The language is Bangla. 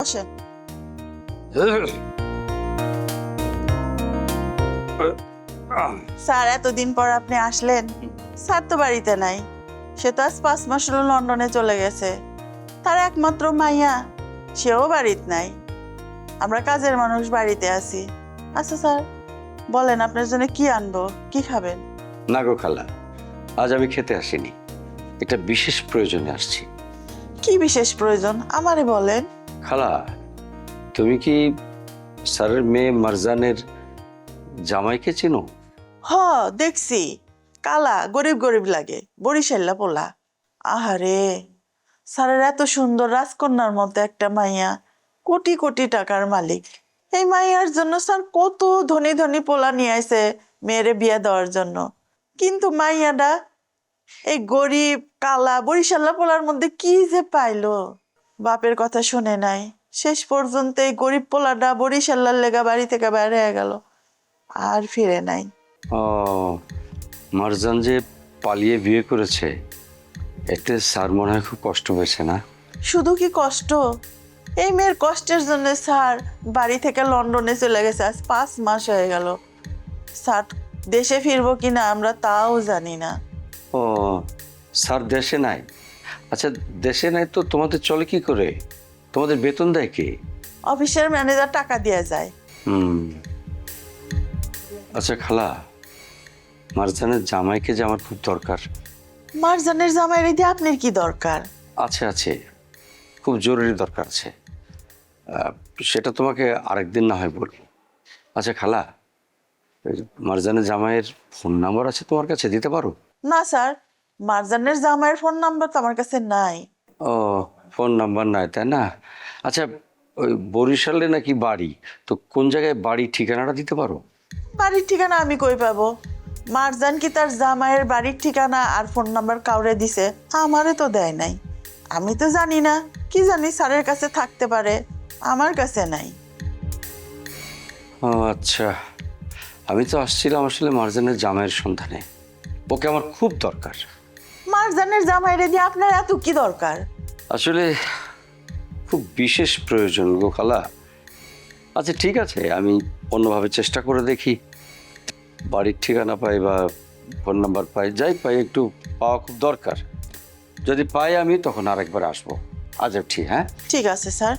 বসেন। স্যার, এতদিন পর আপনি আসলেন। স্যার তো বাড়িতে নাই, সে তো আজ 5 মাস হলো লন্ডনে চলে গেছে। তার একমাত্র মাইয়া, সেও বাড়িতে নাই। আমরা কাজের মানুষ বাড়িতে আছি। আচ্ছা স্যার, বলেন আপনার জন্য কি আনবো, কি খাবেন? না গো খালা, আজ আমি খেতে আসিনি, এটা বিশেষ প্রয়োজনে আসছি। কি বিশেষ প্রয়োজন আমারে বলেন। খালা, তুমি কি স্যারের মেয়ে মারজানের জামাইকে চেনো? হ, দেখছি। কালা, গরিব গরিব লাগে, বরিশাল্লা পোলা। আহারে, স্যারের এত সুন্দর রাজকন্যার মতো একটা মাইয়া, কোটি কোটি টাকার মালিক। এই মাইয়ার জন্য স্যার কত ধনী ধনী পোলা নিয়ে আইছে মেয়েরে বিয়ে দেওয়ার জন্য। কিন্তু মাইয়াটা এই গরিব কালা বরিশাল্লা পোলার মধ্যে কি যে পাইলো, বাপের কথা শুনে নাই। শেষ পর্যন্ত এই গরিব পোলাটা বরিশাল্লার লেগা বাড়ি থেকে বাইরে হয়ে গেল, আর ফিরে নাই। ও, মারজান যে পালিয়ে বিয়ে করেছে, এতে স্যার মনে হয় খুব কষ্ট হয়েছে না? শুধু কি কষ্ট, এই মেয়ের কষ্টের জন্য স্যার বাড়ি থেকে লন্ডনে চলে গেছে। আজ 5 মাস হয়ে গেল। স্যার দেশে ফিরবো কিনা আমরা তাও জানি না। ও, স্যার দেশে নাই? আচ্ছা, দেশে নাই তো তোমাদের চলে কি করে? তোমাদের বেতন দেয় কে? অফিসের ম্যানেজার টাকা দিয়ে যায়। আচ্ছা খালা, মারজানের জামাইকে যে আমার খুব দরকার। মারজানের জামাইরে দিয়ে আপনার কি দরকার? আছে আছে, খুব জরুরি দরকার আছে। সেটা তোমাকে আরেকদিন না হয় বলবো। আচ্ছা খালা, এই মারজানের জামাইয়ের ফোন নাম্বার আছে তোমার কাছে, দিতে পারো? না স্যার, মারজানের জামাইয়ের ফোন নাম্বার তো আমার কাছে নাই। ও, ফোন নাম্বার নাই তাই না? আচ্ছা, ওই বরিশালে নাকি বাড়ি, তো কোন জায়গায় বাড়ি ঠিকানাটা দিতে পারো? বাড়ির ঠিকানা আমি কই পাবো? মারজান কি তার জামাইয়ের বাড়ির ঠিকানা আর ফোন নাম্বার কাউরে দিছে? আমারে তো দেয় নাই। আমি তো জানি না, কি জানি স্যারের কাছে থাকতে পারে, আমার কাছে নাই। ও আচ্ছা, আমি তো আসছিলাম আসলে মারজানের জামাইয়ের সন্ধানে, ওকে আমার খুব দরকার। মারজানের জামাইরে দিয়ে আপনার এত কি দরকার? আসলে খুব বিশেষ প্রয়োজন গো খালা। আচ্ছা ঠিক আছে, আমি অন্যভাবে চেষ্টা করে দেখি, বাড়ির ঠিকানা পাই বা ফোন নাম্বার পাই, যাই পাই, একটু পাওয়া খুব দরকার। যদি পাই আমি তখন আরেকবার আসবো। আজ ঠিক, হ্যাঁ? ঠিক আছে স্যার।